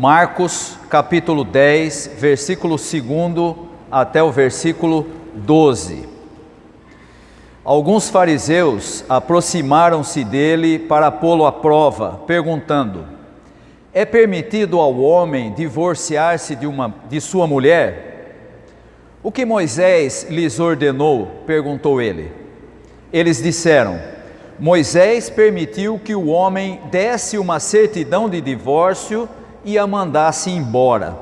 Marcos capítulo 10, versículo 2 até o versículo 12. Alguns fariseus aproximaram-se dele para pô-lo à prova, perguntando: é permitido ao homem divorciar-se de sua mulher? O que Moisés lhes ordenou? Perguntou ele. Eles disseram: Moisés permitiu que o homem desse uma certidão de divórcio e a mandasse embora.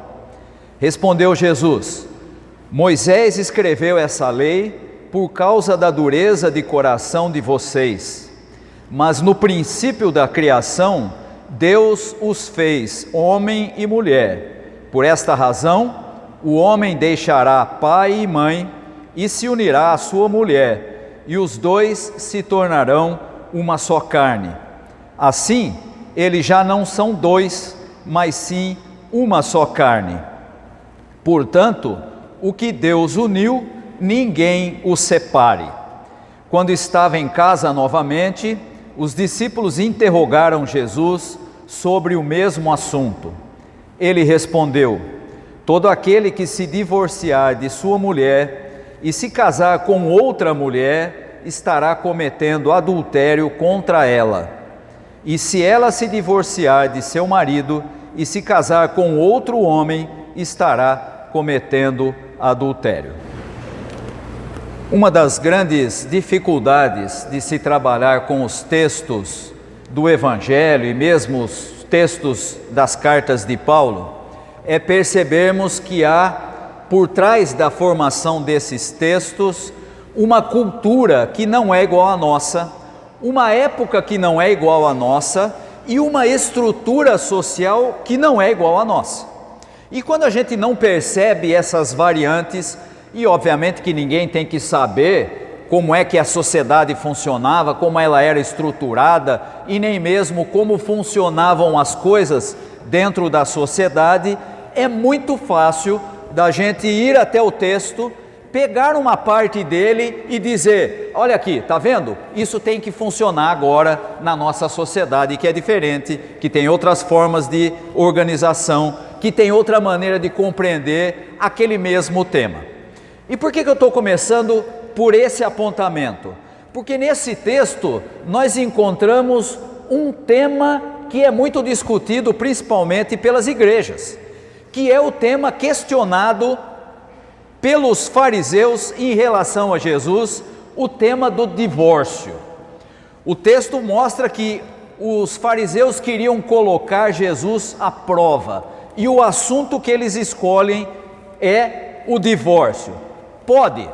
Respondeu Jesus: Moisés escreveu essa lei por causa da dureza de coração de vocês. Mas no princípio da criação, Deus os fez homem e mulher. Por esta razão, o homem deixará pai e mãe e se unirá à sua mulher, e os dois se tornarão uma só carne. Assim, eles já não são dois, mas sim uma só carne. Portanto, o que Deus uniu, ninguém o separe. Quando estava em casa novamente, os discípulos interrogaram Jesus sobre o mesmo assunto. Ele respondeu: todo aquele que se divorciar de sua mulher e se casar com outra mulher, estará cometendo adultério contra ela. E se ela se divorciar de seu marido e se casar com outro homem, estará cometendo adultério. Uma das grandes dificuldades de se trabalhar com os textos do Evangelho e mesmo os textos das cartas de Paulo é percebermos que há, por trás da formação desses textos, uma cultura que não é igual à nossa, uma época que não é igual à nossa e uma estrutura social que não é igual à nossa. E quando a gente não percebe essas variantes, e obviamente que ninguém tem que saber como é que a sociedade funcionava, como ela era estruturada e nem mesmo como funcionavam as coisas dentro da sociedade, é muito fácil da gente ir até o texto, pegar uma parte dele e dizer: olha aqui, tá vendo? Isso tem que funcionar agora na nossa sociedade, que é diferente, que tem outras formas de organização, que tem outra maneira de compreender aquele mesmo tema. E por que eu estou começando por esse apontamento? Porque nesse texto nós encontramos um tema que é muito discutido principalmente pelas igrejas, que é o tema questionado pelos fariseus em relação a Jesus, o tema do divórcio. O texto mostra que os fariseus queriam colocar Jesus à prova, e o assunto que eles escolhem é o divórcio. Pode?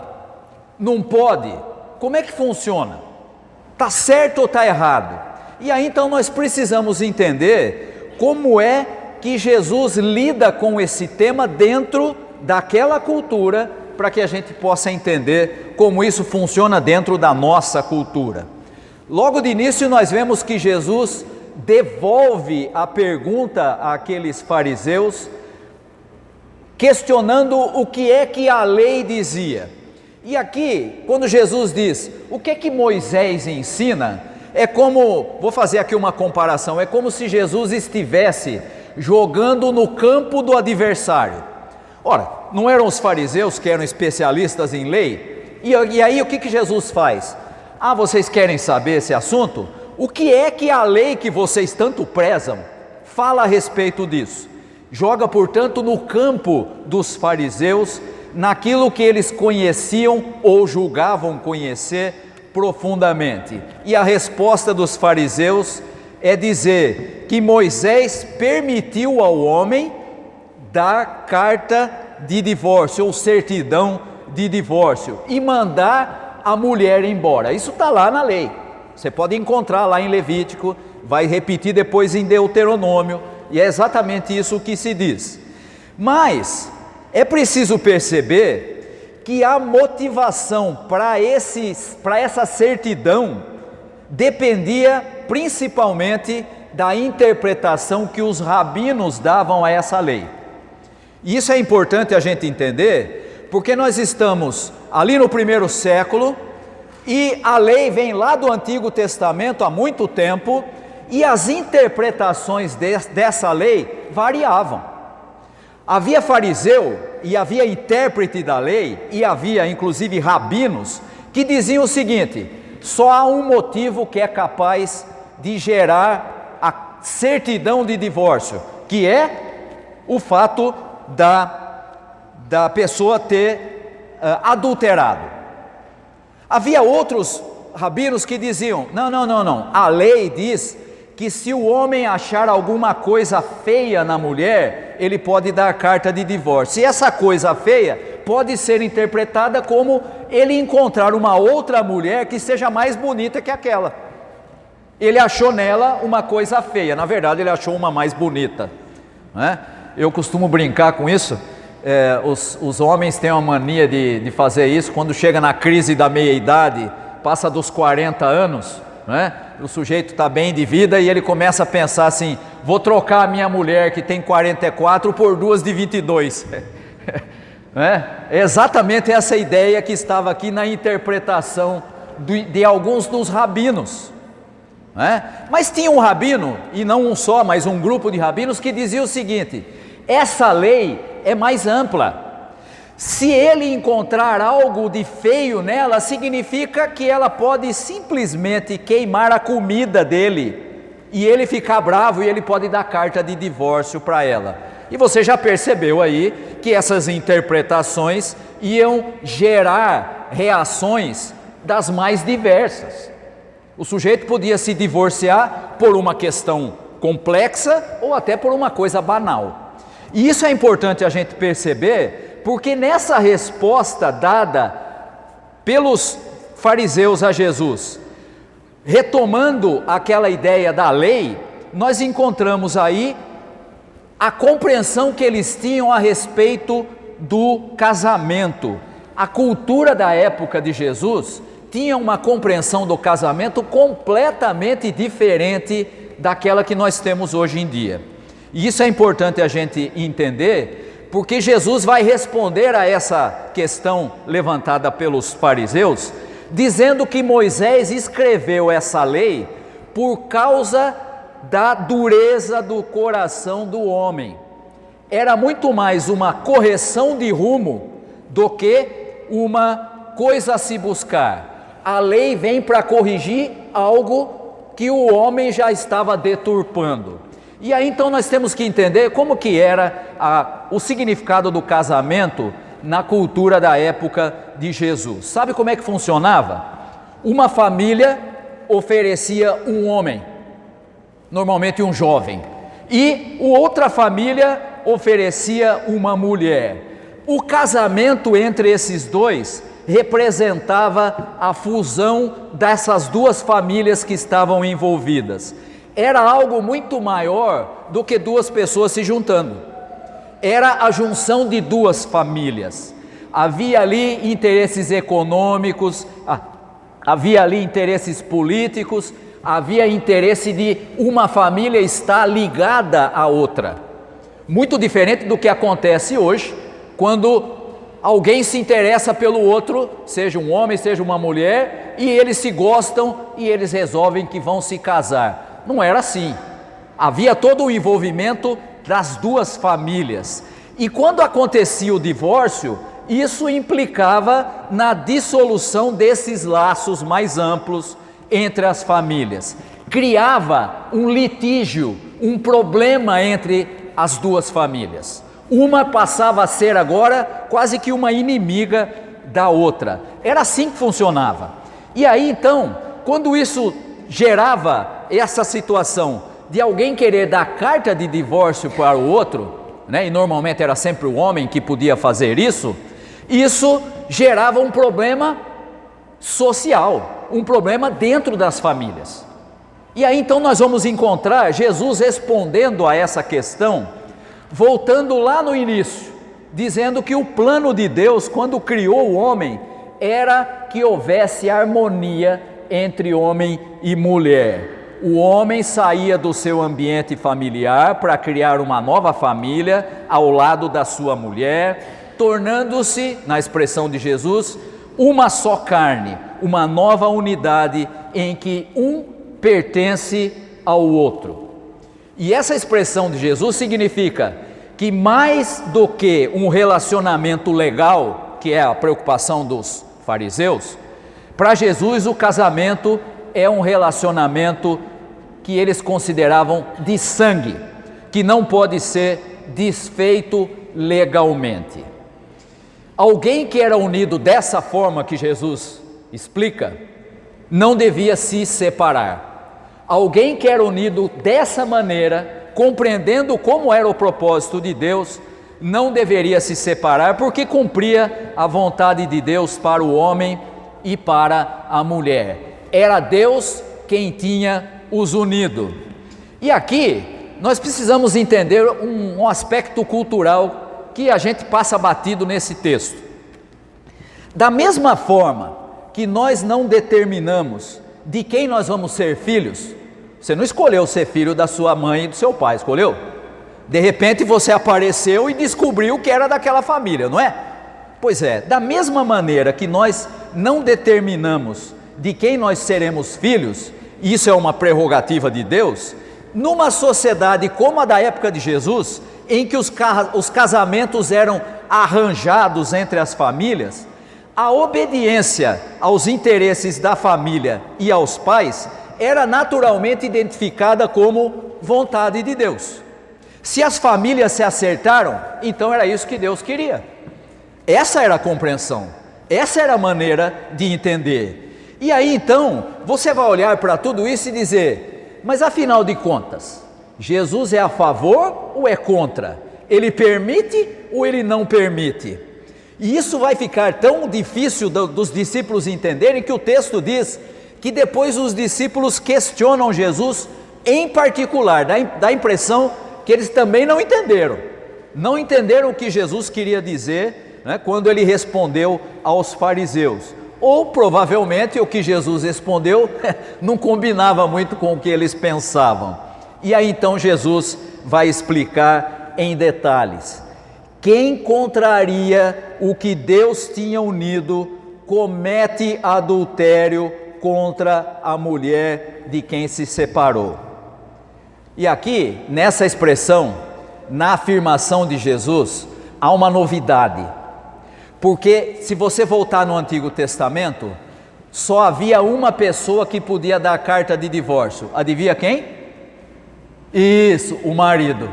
Não pode? Como é que funciona? Está certo ou está errado? E aí então nós precisamos entender como é que Jesus lida com esse tema dentro daquela cultura, para que a gente possa entender como isso funciona dentro da nossa cultura. Logo de início nós vemos que Jesus devolve a pergunta àqueles fariseus, questionando o que é que a lei dizia. E aqui, quando Jesus diz, o que é que Moisés ensina, é como, vou fazer aqui uma comparação, é como se Jesus estivesse jogando no campo do adversário. Ora, não eram os fariseus que eram especialistas em lei? E aí o que Jesus faz? Ah, vocês querem saber esse assunto? O que é que a lei que vocês tanto prezam fala a respeito disso? Joga, portanto, no campo dos fariseus, naquilo que eles conheciam ou julgavam conhecer profundamente. E a resposta dos fariseus é dizer que Moisés permitiu ao homem dar carta de divórcio ou certidão de divórcio e mandar a mulher embora. Isso está lá na lei, você pode encontrar lá em Levítico, vai repetir depois em Deuteronômio, e é exatamente isso que se diz. Mas é preciso perceber que a motivação para essa certidão dependia principalmente da interpretação que os rabinos davam a essa lei. E isso é importante a gente entender, porque nós estamos ali no primeiro século, e a lei vem lá do Antigo Testamento há muito tempo, e as interpretações dessa lei variavam. Havia fariseu e havia intérprete da lei, e havia inclusive rabinos, que diziam o seguinte: só há um motivo que é capaz de gerar a certidão de divórcio, que é o fato da pessoa ter adulterado. Havia outros rabinos que diziam: não, a lei diz que se o homem achar alguma coisa feia na mulher, ele pode dar carta de divórcio. E essa coisa feia pode ser interpretada como ele encontrar uma outra mulher que seja mais bonita que aquela. Ele achou nela uma coisa feia, na verdade ele achou uma mais bonita, né? Eu costumo brincar com isso. Os homens têm uma mania de fazer isso quando chega na crise da meia-idade, passa dos 40 anos, né? O sujeito está bem de vida e ele começa a pensar assim: vou trocar a minha mulher que tem 44 por duas de 22. É exatamente essa ideia que estava aqui na interpretação de alguns dos rabinos. Mas tinha um rabino, e não um só, mas um grupo de rabinos, que dizia o seguinte: essa lei é mais ampla. Se ele encontrar algo de feio nela, significa que ela pode simplesmente queimar a comida dele, e ele ficar bravo, e ele pode dar carta de divórcio para ela. E você já percebeu aí que essas interpretações iam gerar reações das mais diversas. O sujeito podia se divorciar por uma questão complexa ou até por uma coisa banal. E isso é importante a gente perceber, porque nessa resposta dada pelos fariseus a Jesus, retomando aquela ideia da lei, nós encontramos aí a compreensão que eles tinham a respeito do casamento. A cultura da época de Jesus tinha uma compreensão do casamento completamente diferente daquela que nós temos hoje em dia. E isso é importante a gente entender, porque Jesus vai responder a essa questão levantada pelos fariseus, dizendo que Moisés escreveu essa lei por causa da dureza do coração do homem. Era muito mais uma correção de rumo do que uma coisa a se buscar. A lei vem para corrigir algo que o homem já estava deturpando. E aí então nós temos que entender como que era o significado do casamento na cultura da época de Jesus. Sabe como é que funcionava? Uma família oferecia um homem, normalmente um jovem, e outra família oferecia uma mulher. O casamento entre esses dois representava a fusão dessas duas famílias que estavam envolvidas. Era algo muito maior do que duas pessoas se juntando. Era a junção de duas famílias. Havia ali interesses econômicos, havia ali interesses políticos, havia interesse de uma família estar ligada à outra. Muito diferente do que acontece hoje, quando alguém se interessa pelo outro, seja um homem, seja uma mulher, e eles se gostam e eles resolvem que vão se casar. Não era assim. Havia todo o envolvimento das duas famílias. E quando acontecia o divórcio, isso implicava na dissolução desses laços mais amplos entre as famílias. Criava um litígio, um problema entre as duas famílias. Uma passava a ser agora quase que uma inimiga da outra. Era assim que funcionava. E aí então, quando isso gerava essa situação de alguém querer dar carta de divórcio para o outro, né, e normalmente era sempre o homem que podia fazer isso gerava um problema social, um problema dentro das famílias. E aí então nós vamos encontrar Jesus respondendo a essa questão, voltando lá no início, dizendo que o plano de Deus, quando criou o homem, era que houvesse harmonia entre homem e mulher. O homem saía do seu ambiente familiar para criar uma nova família ao lado da sua mulher, tornando-se, na expressão de Jesus, uma só carne, uma nova unidade em que um pertence ao outro. E essa expressão de Jesus significa que mais do que um relacionamento legal, que é a preocupação dos fariseus, para Jesus o casamento é um relacionamento que eles consideravam de sangue, que não pode ser desfeito legalmente. Alguém que era unido dessa forma que Jesus explica, não devia se separar. Alguém que era unido dessa maneira, compreendendo como era o propósito de Deus, não deveria se separar, porque cumpria a vontade de Deus para o homem e para a mulher. Era Deus quem tinha os unido. E aqui nós precisamos entender um aspecto cultural que a gente passa batido nesse texto. Da mesma forma que nós não determinamos de quem nós vamos ser filhos, você não escolheu ser filho da sua mãe e do seu pai, escolheu? De repente você apareceu e descobriu que era daquela família, não é? Pois é, da mesma maneira que nós não determinamos de quem nós seremos filhos, isso é uma prerrogativa de Deus, numa sociedade como a da época de Jesus, em que os casamentos eram arranjados entre as famílias, a obediência aos interesses da família e aos pais era naturalmente identificada como vontade de Deus. Se as famílias se acertaram, então era isso que Deus queria. Essa era a compreensão, essa era a maneira de entender. E aí então, você vai olhar para tudo isso e dizer, mas afinal de contas, Jesus é a favor ou é contra? Ele permite ou ele não permite? E isso vai ficar tão difícil dos discípulos entenderem que o texto diz que depois os discípulos questionam Jesus em particular, dá a impressão que eles também não entenderam o que Jesus queria dizer, né, quando ele respondeu aos fariseus. Ou provavelmente o que Jesus respondeu não combinava muito com o que eles pensavam. E aí então Jesus vai explicar em detalhes. Quem contraria o que Deus tinha unido, comete adultério contra a mulher de quem se separou. E aqui, nessa expressão, na afirmação de Jesus, há uma novidade. Porque se você voltar no Antigo Testamento, só havia uma pessoa que podia dar carta de divórcio. Adivinha quem? Isso, o marido.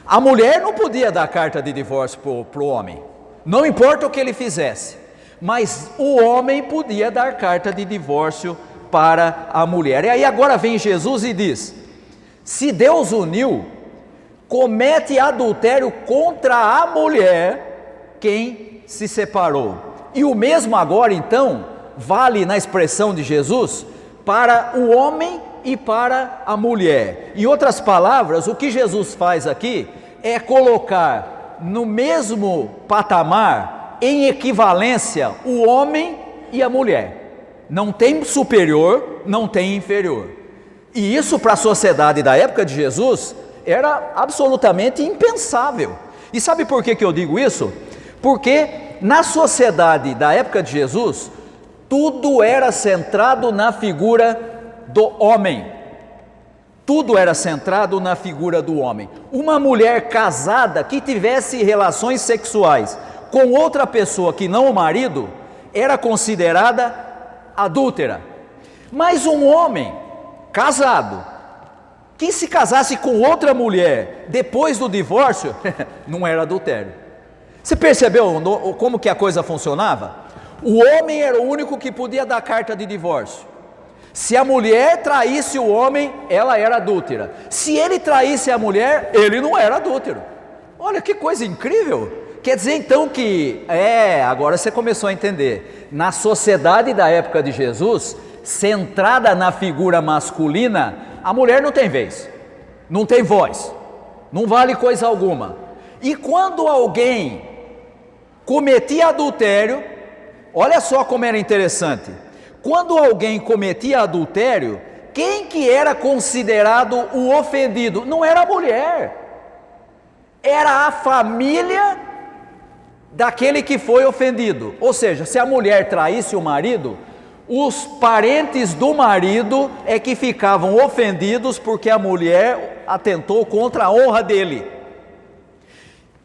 A mulher não podia dar carta de divórcio para o homem, não importa o que ele fizesse, mas o homem podia dar carta de divórcio para a mulher. E aí agora vem Jesus e diz, se Deus uniu, comete adultério contra a mulher quem se separou. E o mesmo agora então vale na expressão de Jesus para o homem e para a mulher. Em outras palavras, o que Jesus faz aqui é colocar no mesmo patamar, em equivalência, o homem e a mulher. Não tem superior, não tem inferior. E isso para a sociedade da época de Jesus era absolutamente impensável. E sabe por que eu digo isso? Porque na sociedade da época de Jesus, tudo era centrado na figura do homem. Tudo era centrado na figura do homem. Uma mulher casada que tivesse relações sexuais com outra pessoa que não o marido, era considerada adúltera. Mas um homem casado, que se casasse com outra mulher depois do divórcio, não era adultério. Você percebeu como que a coisa funcionava? O homem era o único que podia dar carta de divórcio. Se a mulher traísse o homem, ela era adúltera. Se ele traísse a mulher, ele não era adúltero. Olha que coisa incrível. Quer dizer então que, agora você começou a entender. Na sociedade da época de Jesus, centrada na figura masculina, a mulher não tem vez, não tem voz, não vale coisa alguma. E quando alguém cometia adultério, olha só como era interessante. Quando alguém cometia adultério, quem que era considerado o ofendido? Não era a mulher, era a família daquele que foi ofendido. Ou seja, se a mulher traísse o marido, Os parentes do marido é que ficavam ofendidos porque a mulher atentou contra a honra dele.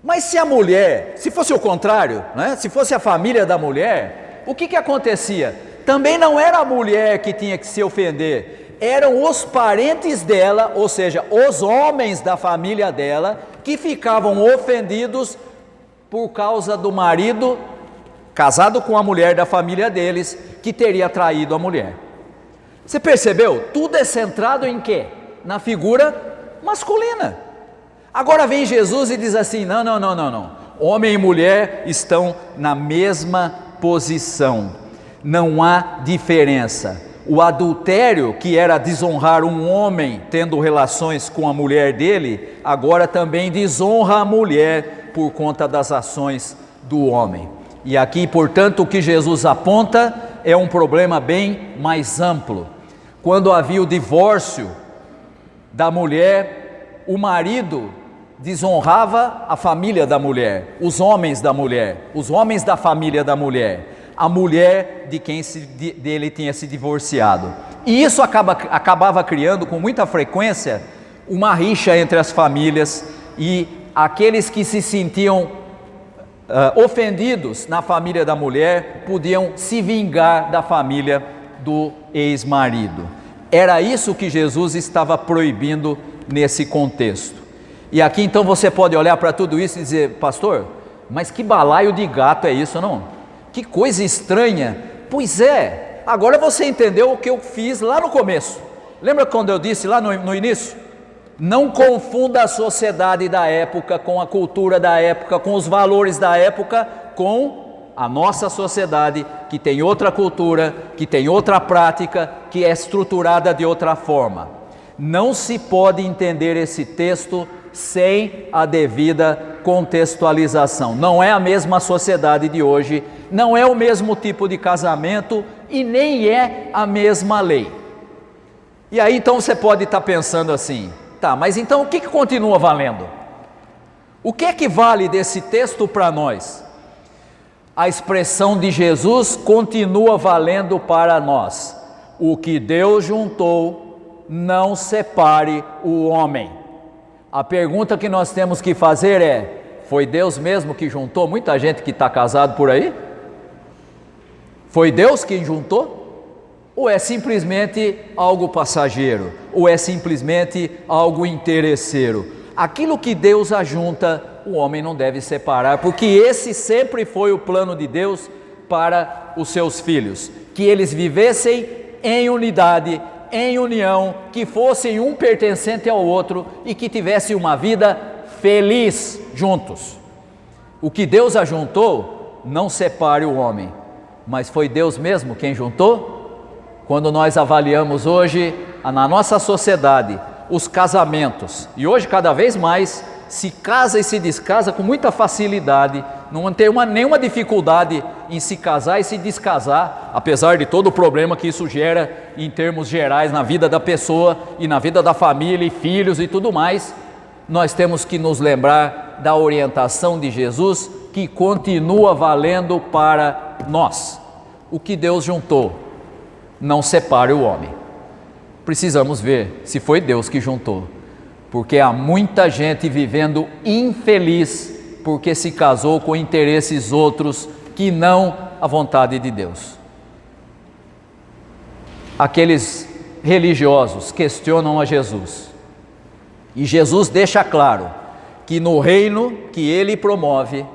Mas se a mulher, se fosse o contrário, né? Se fosse a família da mulher, o que acontecia? Também não era a mulher que tinha que se ofender, eram os parentes dela, ou seja, os homens da família dela, que ficavam ofendidos por causa do marido casado com a mulher da família deles, que teria traído a mulher. Você percebeu? Tudo é centrado em quê? Na figura masculina. Agora vem Jesus e diz assim: não. Homem e mulher estão na mesma posição. Não há diferença. O adultério, que era desonrar um homem tendo relações com a mulher dele, agora também desonra a mulher por conta das ações do homem. E aqui, portanto, o que Jesus aponta é um problema bem mais amplo. Quando havia o divórcio da mulher, o marido desonrava a família da mulher, os homens da família da mulher, a mulher de quem dele tinha se divorciado. E isso acabava criando com muita frequência uma rixa entre as famílias, e aqueles que se sentiam ofendidos na família da mulher podiam se vingar da família do ex-marido. Era isso que Jesus estava proibindo nesse contexto. E aqui então você pode olhar para tudo isso e dizer: pastor, mas que balaio de gato é isso, não? Que coisa estranha. Pois é, agora você entendeu o que eu fiz lá no começo. Lembra quando eu disse lá no início? Não confunda a sociedade da época com a cultura da época, com os valores da época, com a nossa sociedade, que tem outra cultura, que tem outra prática, que é estruturada de outra forma. Não se pode entender esse texto sem a devida contextualização. Não é a mesma sociedade de hoje, não é o mesmo tipo de casamento e nem é a mesma lei. E aí então você pode estar pensando assim: tá, mas então o que continua valendo? O que é que vale desse texto para nós? A expressão de Jesus continua valendo para nós: o que Deus juntou, não separe o homem. A pergunta que nós temos que fazer é: foi Deus mesmo que juntou muita gente que está casado por aí? Foi Deus quem juntou? Ou é simplesmente algo passageiro? Ou é simplesmente algo interesseiro? Aquilo que Deus ajunta, o homem não deve separar, porque esse sempre foi o plano de Deus para os seus filhos, que eles vivessem em unidade, em união, que fossem um pertencente ao outro e que tivessem uma vida feliz juntos. O que Deus ajuntou, não separe o homem, mas foi Deus mesmo quem juntou? Quando nós avaliamos hoje, na nossa sociedade, os casamentos, e hoje cada vez mais se casa e se descasa com muita facilidade, não tem nenhuma dificuldade em se casar e se descasar, apesar de todo o problema que isso gera em termos gerais na vida da pessoa e na vida da família e filhos e tudo mais. Nós temos que nos lembrar da orientação de Jesus, que continua valendo para nós. O que Deus juntou, não separe o homem. Precisamos ver se foi Deus que juntou, porque há muita gente vivendo infeliz porque se casou com interesses outros que não a vontade de Deus. Aqueles religiosos questionam a Jesus, e Jesus deixa claro que no reino que ele promove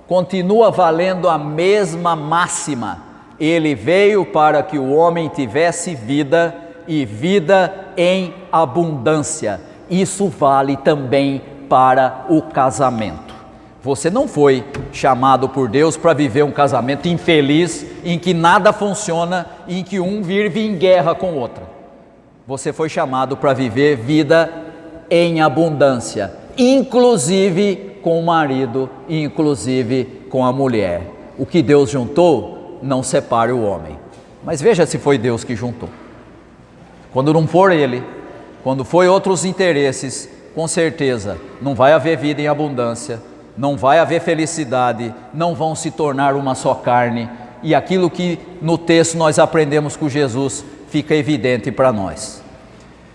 continua valendo a mesma máxima: ele veio para que o homem tivesse vida e vida em abundância. Isso vale também para o casamento. Você não foi chamado por Deus para viver um casamento infeliz, em que nada funciona, em que um vive em guerra com o outro. Você foi chamado para viver vida em abundância, inclusive com o marido, inclusive com a mulher. O que Deus juntou, não separe o homem. Mas veja se foi Deus que juntou. Quando não for ele, quando for outros interesses, com certeza não vai haver vida em abundância, não vai haver felicidade, não vão se tornar uma só carne, e aquilo que no texto nós aprendemos com Jesus fica evidente para nós.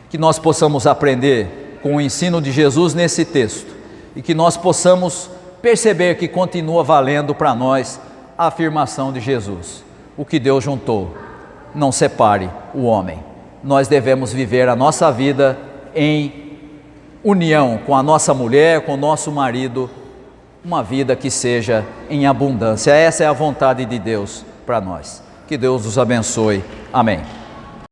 Que nós possamos aprender com o ensino de Jesus nesse texto e que nós possamos perceber que continua valendo para nós a afirmação de Jesus: o que Deus juntou, não separe o homem. Nós devemos viver a nossa vida em união com a nossa mulher, com o nosso marido, uma vida que seja em abundância. Essa é a vontade de Deus para nós. Que Deus nos abençoe. Amém.